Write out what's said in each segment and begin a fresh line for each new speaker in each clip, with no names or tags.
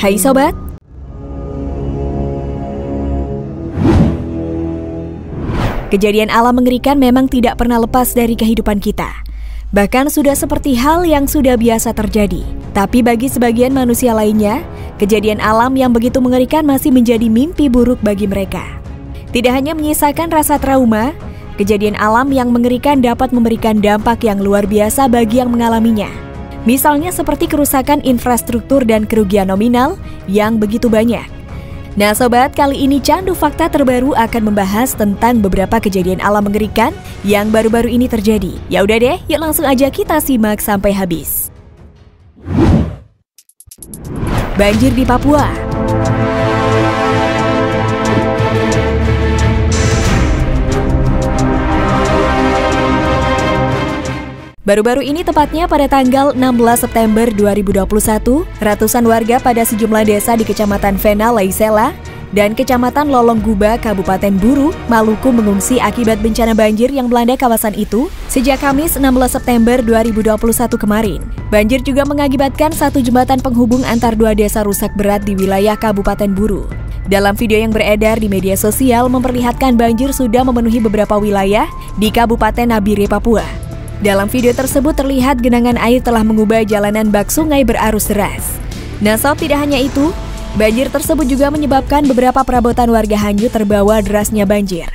Hai Sobat, kejadian alam mengerikan memang tidak pernah lepas dari kehidupan kita. Bahkan sudah seperti hal yang sudah biasa terjadi. Tapi bagi sebagian manusia lainnya, kejadian alam yang begitu mengerikan masih menjadi mimpi buruk bagi mereka. Tidak hanya menyisakan rasa trauma, kejadian alam yang mengerikan dapat memberikan dampak yang luar biasa bagi yang mengalaminya. Misalnya seperti kerusakan infrastruktur dan kerugian nominal yang begitu banyak. Nah Sobat, kali ini Candu Fakta Terbaru akan membahas tentang beberapa kejadian alam mengerikan yang baru-baru ini terjadi. Ya udah deh, yuk langsung aja kita simak sampai habis. Banjir di Papua. Baru-baru ini tepatnya pada tanggal 16 September 2021, ratusan warga pada sejumlah desa di Kecamatan Vena Laisela dan Kecamatan Lolongguba, Kabupaten Buru, Maluku mengungsi akibat bencana banjir yang melanda kawasan itu sejak Kamis 16 September 2021 kemarin. Banjir juga mengakibatkan satu jembatan penghubung antar dua desa rusak berat di wilayah Kabupaten Buru. Dalam video yang beredar di media sosial memperlihatkan banjir sudah memenuhi beberapa wilayah di Kabupaten Nabire, Papua. Dalam video tersebut terlihat genangan air telah mengubah jalanan bak sungai berarus deras. Nah Sob, tidak hanya itu, banjir tersebut juga menyebabkan beberapa perabotan warga hanyut terbawa derasnya banjir.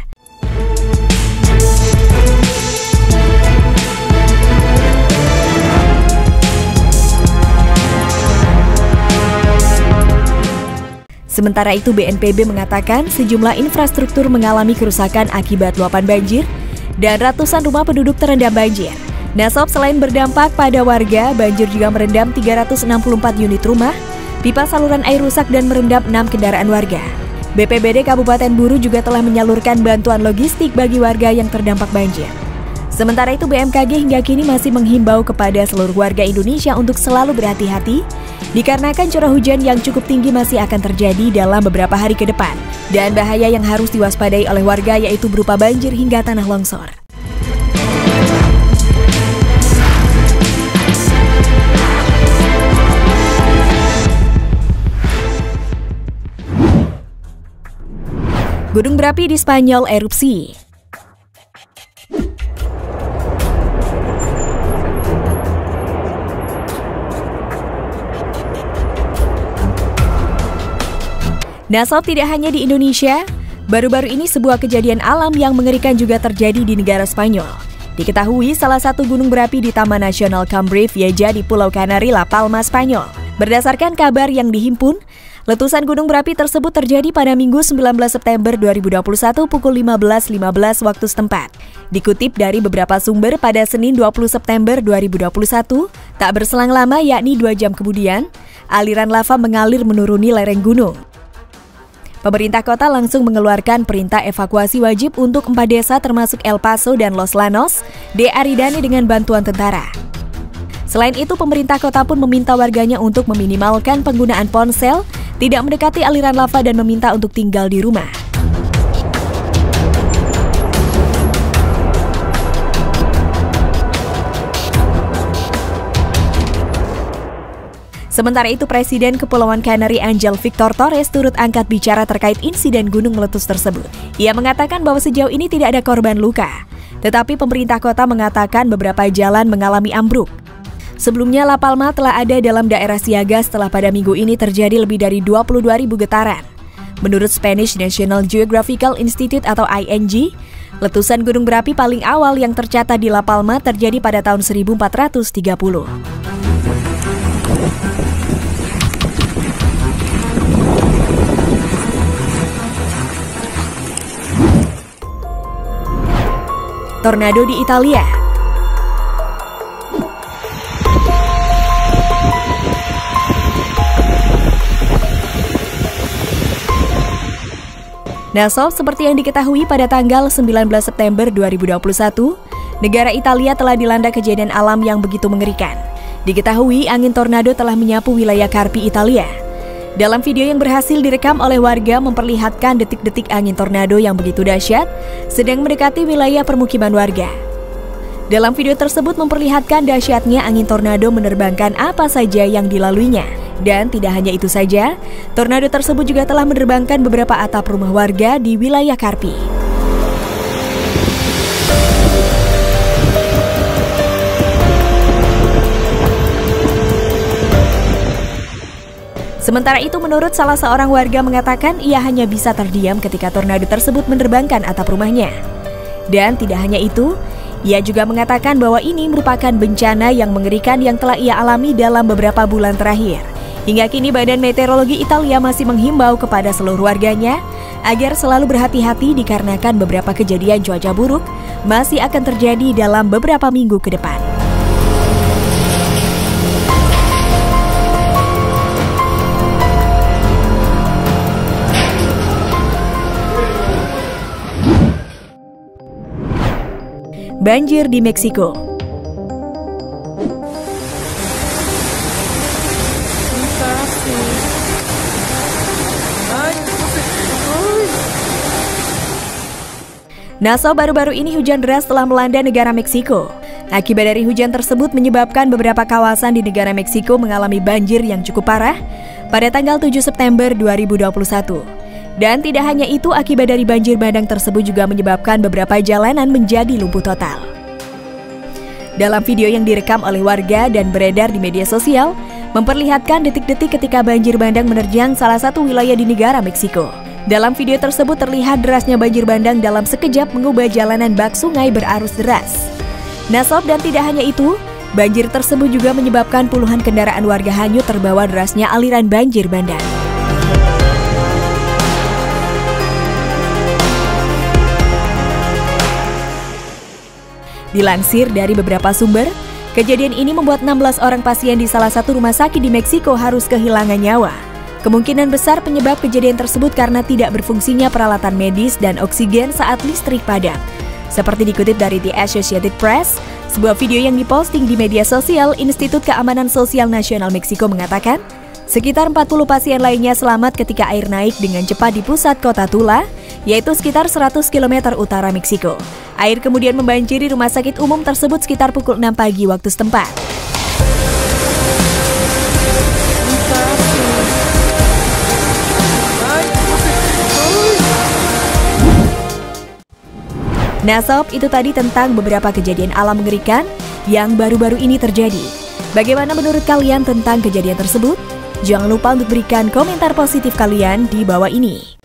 Sementara itu BNPB mengatakan sejumlah infrastruktur mengalami kerusakan akibat luapan banjir dan ratusan rumah penduduk terendam banjir. Nah Sob, selain berdampak pada warga, banjir juga merendam 364 unit rumah, pipa saluran air rusak dan merendam 6 kendaraan warga. BPBD Kabupaten Buru juga telah menyalurkan bantuan logistik bagi warga yang terdampak banjir. Sementara itu BMKG hingga kini masih menghimbau kepada seluruh warga Indonesia untuk selalu berhati-hati dikarenakan curah hujan yang cukup tinggi masih akan terjadi dalam beberapa hari ke depan. Dan bahaya yang harus diwaspadai oleh warga yaitu berupa banjir hingga tanah longsor. Gunung berapi di Spanyol erupsi. Nah Sob, tidak hanya di Indonesia, baru-baru ini sebuah kejadian alam yang mengerikan juga terjadi di negara Spanyol. Diketahui salah satu gunung berapi di Taman Nasional Cambre Vieja di Pulau Canary, La Palma, Spanyol. Berdasarkan kabar yang dihimpun, letusan gunung berapi tersebut terjadi pada Minggu 19 September 2021 pukul 15.15 waktu setempat. Dikutip dari beberapa sumber pada Senin 20 September 2021, tak berselang lama yakni 2 jam kemudian, aliran lava mengalir menuruni lereng gunung. Pemerintah kota langsung mengeluarkan perintah evakuasi wajib untuk 4 desa termasuk El Paso dan Los Llanos de Aridane dengan bantuan tentara. Selain itu, pemerintah kota pun meminta warganya untuk meminimalkan penggunaan ponsel, tidak mendekati aliran lava dan meminta untuk tinggal di rumah. Sementara itu, Presiden Kepulauan Canary Angel Victor Torres turut angkat bicara terkait insiden gunung meletus tersebut. Ia mengatakan bahwa sejauh ini tidak ada korban luka, tetapi pemerintah kota mengatakan beberapa jalan mengalami ambruk. Sebelumnya, La Palma telah ada dalam daerah siaga setelah pada minggu ini terjadi lebih dari 22.000 getaran. Menurut Spanish National Geographical Institute atau ING, letusan gunung berapi paling awal yang tercatat di La Palma terjadi pada tahun 1430. Tornado di Italia. Nah Sob, seperti yang diketahui pada tanggal 19 September 2021, negara Italia telah dilanda kejadian alam yang begitu mengerikan. Diketahui angin tornado telah menyapu wilayah Carpi, Italia. Dalam video yang berhasil direkam oleh warga memperlihatkan detik-detik angin tornado yang begitu dahsyat sedang mendekati wilayah permukiman warga. Dalam video tersebut memperlihatkan dahsyatnya angin tornado menerbangkan apa saja yang dilaluinya. Dan tidak hanya itu saja, tornado tersebut juga telah menerbangkan beberapa atap rumah warga di wilayah Karpi. Sementara itu, menurut salah seorang warga mengatakan ia hanya bisa terdiam ketika tornado tersebut menerbangkan atap rumahnya. Dan tidak hanya itu, ia juga mengatakan bahwa ini merupakan bencana yang mengerikan yang telah ia alami dalam beberapa bulan terakhir. Hingga kini Badan Meteorologi Italia masih menghimbau kepada seluruh warganya agar selalu berhati-hati dikarenakan beberapa kejadian cuaca buruk masih akan terjadi dalam beberapa minggu ke depan. Banjir di Meksiko. Nassau baru-baru ini hujan deras telah melanda negara Meksiko. Akibat dari hujan tersebut menyebabkan beberapa kawasan di negara Meksiko mengalami banjir yang cukup parah pada tanggal 7 September 2021. Dan tidak hanya itu, akibat dari banjir bandang tersebut juga menyebabkan beberapa jalanan menjadi lumpuh total. Dalam video yang direkam oleh warga dan beredar di media sosial, memperlihatkan detik-detik ketika banjir bandang menerjang salah satu wilayah di negara Meksiko. Dalam video tersebut terlihat derasnya banjir bandang dalam sekejap mengubah jalanan bak sungai berarus deras. Nassau, dan tidak hanya itu, banjir tersebut juga menyebabkan puluhan kendaraan warga hanyut terbawa derasnya aliran banjir bandang. Dilansir dari beberapa sumber, kejadian ini membuat 16 orang pasien di salah satu rumah sakit di Meksiko harus kehilangan nyawa. Kemungkinan besar penyebab kejadian tersebut karena tidak berfungsinya peralatan medis dan oksigen saat listrik padam. Seperti dikutip dari The Associated Press, sebuah video yang diposting di media sosial, Institut Keamanan Sosial Nasional Meksiko mengatakan, sekitar 40 pasien lainnya selamat ketika air naik dengan cepat di pusat kota Tula, yaitu sekitar 100 km utara Meksiko. Air kemudian membanjiri rumah sakit umum tersebut sekitar pukul 6 pagi waktu setempat. Nah sob, itu tadi tentang beberapa kejadian alam mengerikan yang baru-baru ini terjadi. Bagaimana menurut kalian tentang kejadian tersebut? Jangan lupa untuk berikan komentar positif kalian di bawah ini.